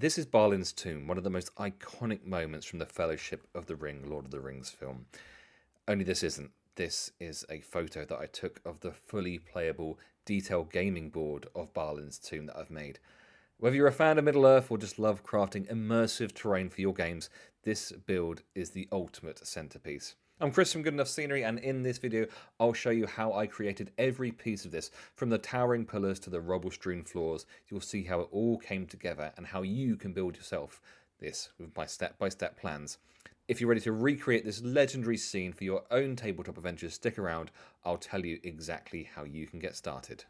This is Balin's tomb, one of the most iconic moments from the Fellowship of the Ring, Lord of the Rings film. Only this isn't. This is a photo that I took of the fully playable detail gaming board of Balin's tomb that I've made. Whether you're a fan of Middle Earth or just love crafting immersive terrain for your games, this build is the ultimate centerpiece. I'm Chris from Good Enough Scenery, and in this video I'll show you how I created every piece of this, from the towering pillars to the rubble-strewn floors. You'll see how it all came together and how you can build yourself this with my step-by-step plans. If you're ready to recreate this legendary scene for your own tabletop adventures, stick around. I'll tell you exactly how you can get started.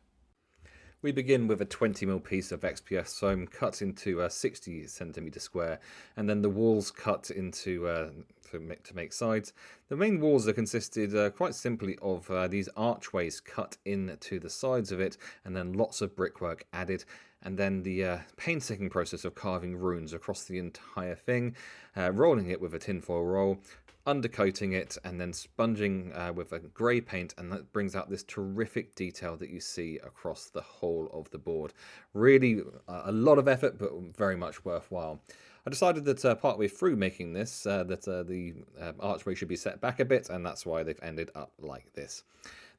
We begin with a 20mm piece of XPS foam cut into a 60cm square, and then the walls cut into to make sides. The main walls are consisted quite simply of these archways cut into the sides of it, and then lots of brickwork added, and then the painstaking process of carving runes across the entire thing, rolling it with a tinfoil roll, undercoating it, and then sponging with a grey paint, and that brings out this terrific detail that you see across the whole of the board. Really a lot of effort, but very much worthwhile. I decided that partway through making this the archway should be set back a bit, and that's why they've ended up like this.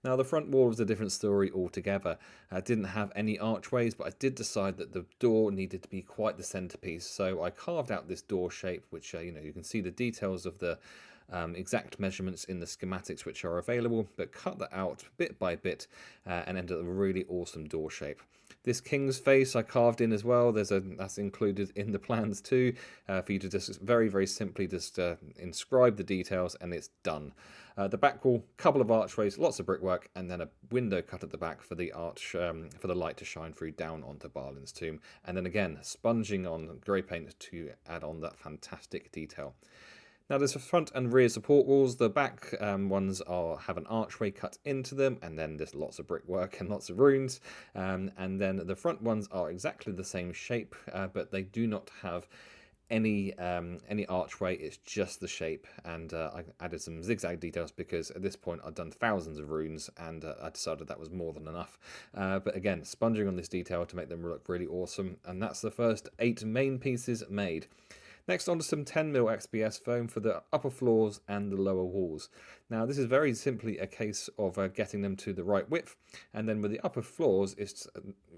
Now, the front wall was a different story altogether. I didn't have any archways, but I did decide that the door needed to be quite the centerpiece, so I carved out this door shape, which you can see the details of the exact measurements in the schematics which are available, but cut that out bit by bit and ended up with a really awesome door shape. This king's face I carved in as well. That's included in the plans too, for you to just very simply just inscribe the details, and it's done. The back wall, couple of archways, lots of brickwork, and then a window cut at the back for the arch for the light to shine through down onto Balin's tomb, and then again sponging on grey paint to add on that fantastic detail. Now there's the front and rear support walls. The back ones have an archway cut into them, and then there's lots of brickwork and lots of runes. And then the front ones are exactly the same shape, but they do not have any archway. It's just the shape, and I added some zigzag details because at this point I'd done thousands of runes, and I decided that was more than enough. But again, sponging on this detail to make them look really awesome, and that's the first 8 main pieces made. Next, on to some 10mm XPS foam for the upper floors and the lower walls. Now, this is very simply a case of getting them to the right width, and then with the upper floors, it's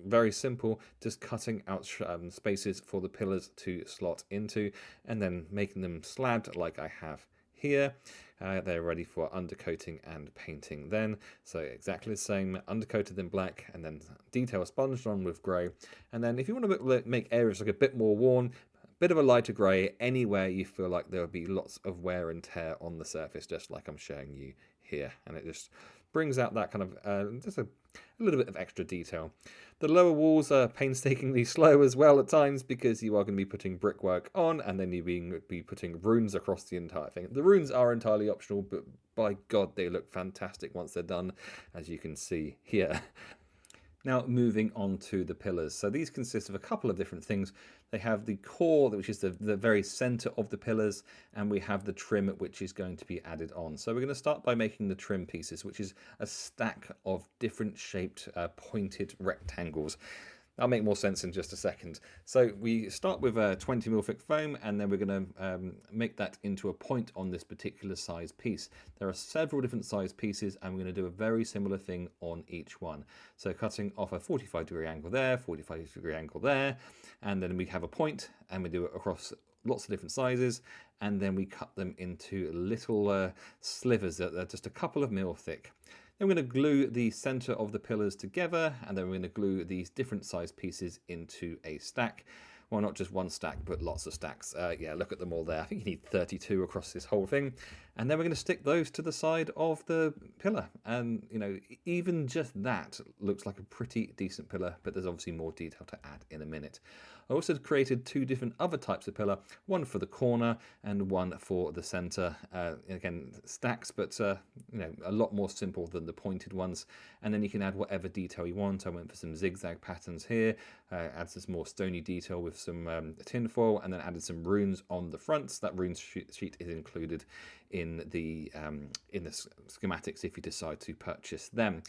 very simple, just cutting out spaces for the pillars to slot into, and then making them slabbed like I have here. They're ready for undercoating and painting then. So exactly the same, undercoated in black, and then detail sponged on with grey. And then if you want to make areas like a bit more worn, bit of a lighter grey anywhere you feel like there will be lots of wear and tear on the surface, just like I'm showing you here, and it just brings out that kind of just a little bit of extra detail. The lower walls are painstakingly slow as well at times, because you are going to be putting brickwork on, and then you'll be putting runes across the entire thing. The runes are entirely optional, but by God, they look fantastic once they're done, as you can see here. Now, moving on to the pillars. So these consist of a couple of different things. They have the core, which is the very center of the pillars, and we have the trim, which is going to be added on. So we're going to start by making the trim pieces, which is a stack of different shaped pointed rectangles. That'll make more sense in just a second. So we start with a 20mm thick foam, and then we're going to make that into a point on this particular size piece. There are several different size pieces, and we're going to do a very similar thing on each one. So cutting off a 45-degree angle there, 45-degree angle there, and then we have a point, and we do it across lots of different sizes, and then we cut them into little slivers that are just a couple of mil thick. Then we're going to glue the center of the pillars together, and then we're going to glue these different size pieces into a stack. Well, not just one stack, but lots of stacks. Yeah, look at them all there. I think you need 32 across this whole thing. And then we're going to stick those to the side of the pillar. And, even just that looks like a pretty decent pillar, but there's obviously more detail to add in a minute. I also created 2 different other types of pillar, one for the corner and one for the center. Again, stacks, but a lot more simple than the pointed ones. And then you can add whatever detail you want. I went for some zigzag patterns here, add some more stony detail with some tin foil, and then added some runes on the fronts. That rune sheet is included in the schematics if you decide to purchase them.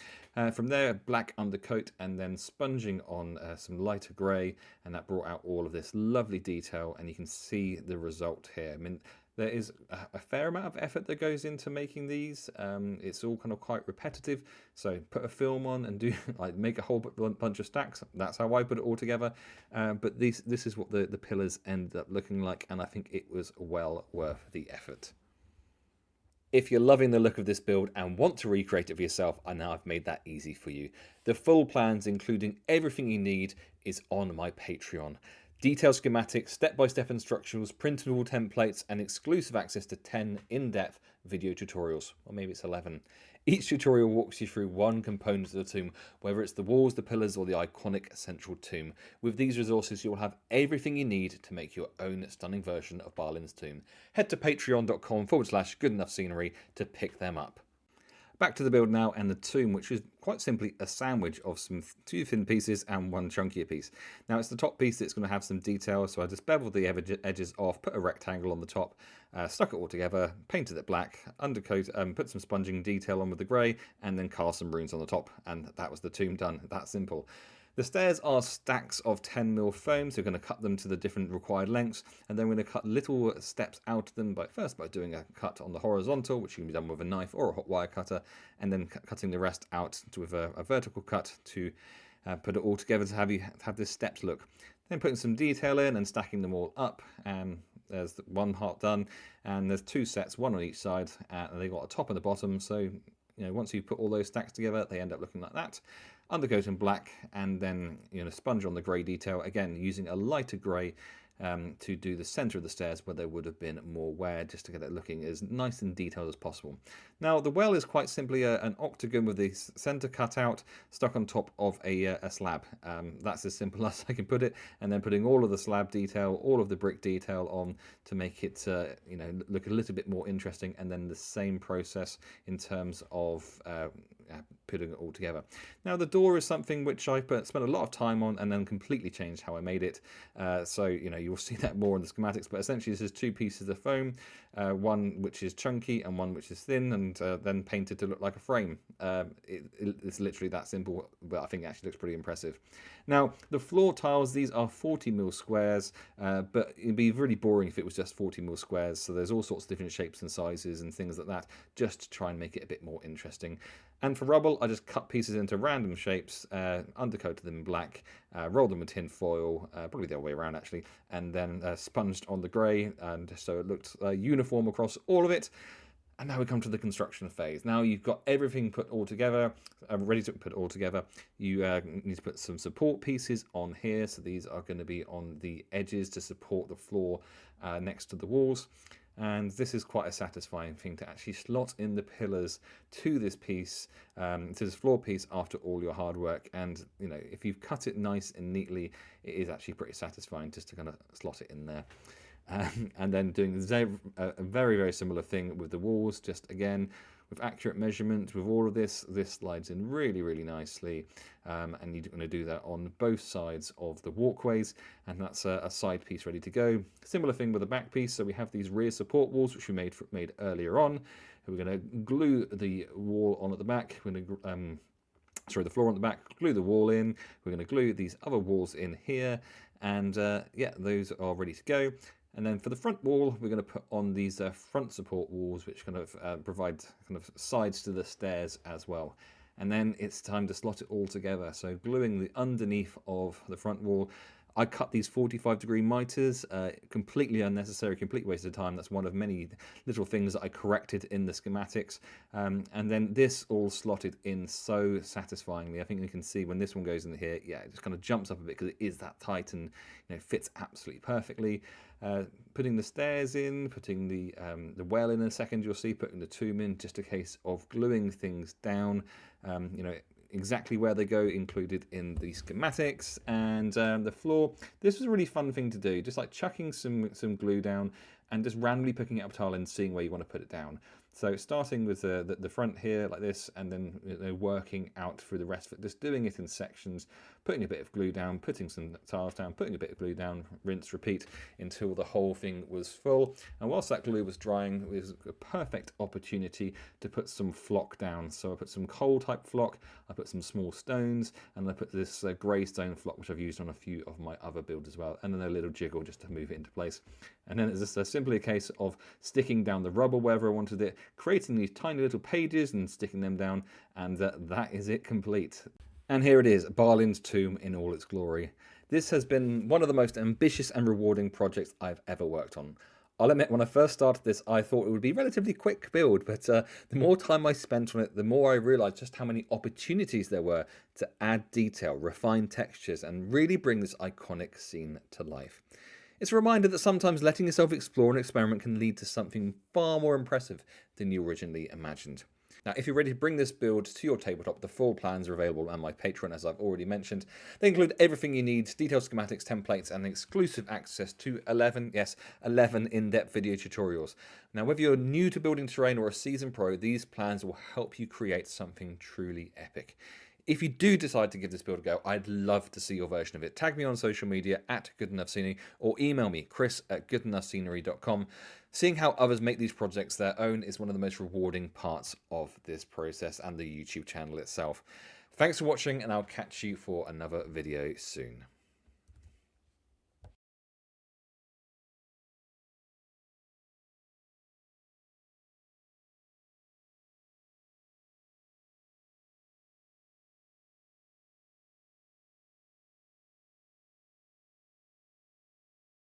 From there, black undercoat, and then sponging on some lighter grey, and that brought out all of this lovely detail, and you can see the result here. I mean, there is a fair amount of effort that goes into making these. It's all kind of quite repetitive. So put a film on and do like make a whole bunch of stacks. That's how I put it all together. But this is what the pillars end up looking like, and I think it was well worth the effort. If you're loving the look of this build and want to recreate it for yourself, I know I've made that easy for you. The full plans, including everything you need, is on my Patreon. Detailed schematics, step-by-step instructions, printable templates, and exclusive access to 10 in-depth video tutorials, or maybe it's 11. Each tutorial walks you through one component of the tomb, whether it's the walls, the pillars, or the iconic central tomb. With these resources, you'll have everything you need to make your own stunning version of Balin's tomb. Head to patreon.com/goodenoughscenery to pick them up. Back to the build now, and the tomb, which is quite simply a sandwich of some 2 thin pieces and 1 chunkier piece. Now it's the top piece that's going to have some detail, so I just beveled the edges off, put a rectangle on the top, stuck it all together, painted it black, undercoat, put some sponging detail on with the grey, and then cast some runes on the top, and that was the tomb done. That simple. The stairs are stacks of 10mm foam, so we're going to cut them to the different required lengths, and then we're going to cut little steps out of them, first by doing a cut on the horizontal, which can be done with a knife or a hot wire cutter, and then cutting the rest out with a vertical cut to put it all together to have this steps look. Then putting some detail in and stacking them all up, and there's one part done, and there's 2 sets, one on each side, and they've got a top and a bottom, so once you put all those stacks together, they end up looking like that. Undercoat in black, and then sponge on the grey detail, again using a lighter grey to do the centre of the stairs where there would have been more wear, just to get it looking as nice and detailed as possible. Now the well is quite simply an octagon with the centre cut out, stuck on top of a slab. That's as simple as I can put it, and then putting all of the slab detail, all of the brick detail on to make it look a little bit more interesting, and then the same process in terms of putting it all together. Now the door is something which I spent a lot of time on and then completely changed how I made it. So you'll see that more in the schematics, but essentially this is 2 pieces of foam, one which is chunky and one which is thin, and then painted to look like a frame. It's literally that simple, but I think it actually looks pretty impressive. Now the floor tiles, these are 40mm squares, but it'd be really boring if it was just 40mm squares, so there's all sorts of different shapes and sizes and things like that, just to try and make it a bit more interesting. And for rubble, I just cut pieces into random shapes, undercoated them in black, rolled them with tin foil, probably the other way around actually, and then sponged on the grey, and so it looked uniform across all of it. And now we come to the construction phase. Now you've got everything put all together, ready to put all together. You need to put some support pieces on here. So these are going to be on the edges to support the floor next to the walls. And this is quite a satisfying thing to actually slot in the pillars to this piece, to this floor piece after all your hard work. And if you've cut it nice and neatly, it is actually pretty satisfying just to kind of slot it in there. And then doing a very, very similar thing with the walls, just again with accurate measurement. With all of this slides in really, really nicely, and you're going to do that on both sides of the walkways, and that's a side piece ready to go. Similar thing with the back piece. So we have these rear support walls which we made earlier on. We're going to glue the wall on at the back. We're going to the floor on the back, glue the wall in. We're going to glue these other walls in here, and yeah, those are ready to go. And then for the front wall, we're going to put on these front support walls, which kind of provide kind of sides to the stairs as well. And then it's time to slot it all together. So gluing the underneath of the front wall, I cut these 45-degree miters, completely unnecessary, complete waste of time. That's one of many little things that I corrected in the schematics. And then this all slotted in so satisfyingly. I think you can see when this one goes in here, yeah, it just kind of jumps up a bit because it is that tight and fits absolutely perfectly. Putting the stairs in, putting the well in a second, you'll see, putting the tomb in, just a case of gluing things down, exactly where they go included in the schematics. And the floor, this was a really fun thing to do, just like chucking some glue down and just randomly picking up a tile and seeing where you want to put it down. So starting with the front here like this, and then working out through the rest of it, just doing it in sections, putting a bit of glue down, putting some tiles down, putting a bit of glue down, rinse, repeat until the whole thing was full. And whilst that glue was drying, it was a perfect opportunity to put some flock down. So I put some coal type flock, I put some small stones, and I put this grey stone flock, which I've used on a few of my other builds as well, and then a little jiggle just to move it into place. And then it's just simply a case of sticking down the rubber wherever I wanted it, creating these tiny little pages and sticking them down, and that is it complete. And here it is, Balin's tomb in all its glory. This has been one of the most ambitious and rewarding projects I've ever worked on. I'll admit, when I first started this, I thought it would be a relatively quick build, but the more time I spent on it, the more I realised just how many opportunities there were to add detail, refine textures, and really bring this iconic scene to life. It's a reminder that sometimes letting yourself explore and experiment can lead to something far more impressive than you originally imagined. Now, if you're ready to bring this build to your tabletop, the full plans are available on my Patreon, as I've already mentioned. They include everything you need, detailed schematics, templates, and exclusive access to 11 in-depth video tutorials. Now, whether you're new to building terrain or a seasoned pro, these plans will help you create something truly epic. If you do decide to give this build a go, I'd love to see your version of it. Tag me on social media at GoodEnoughScenery or email me, chris@goodenoughscenery.com. Seeing how others make these projects their own is one of the most rewarding parts of this process and the YouTube channel itself. Thanks for watching, and I'll catch you for another video soon.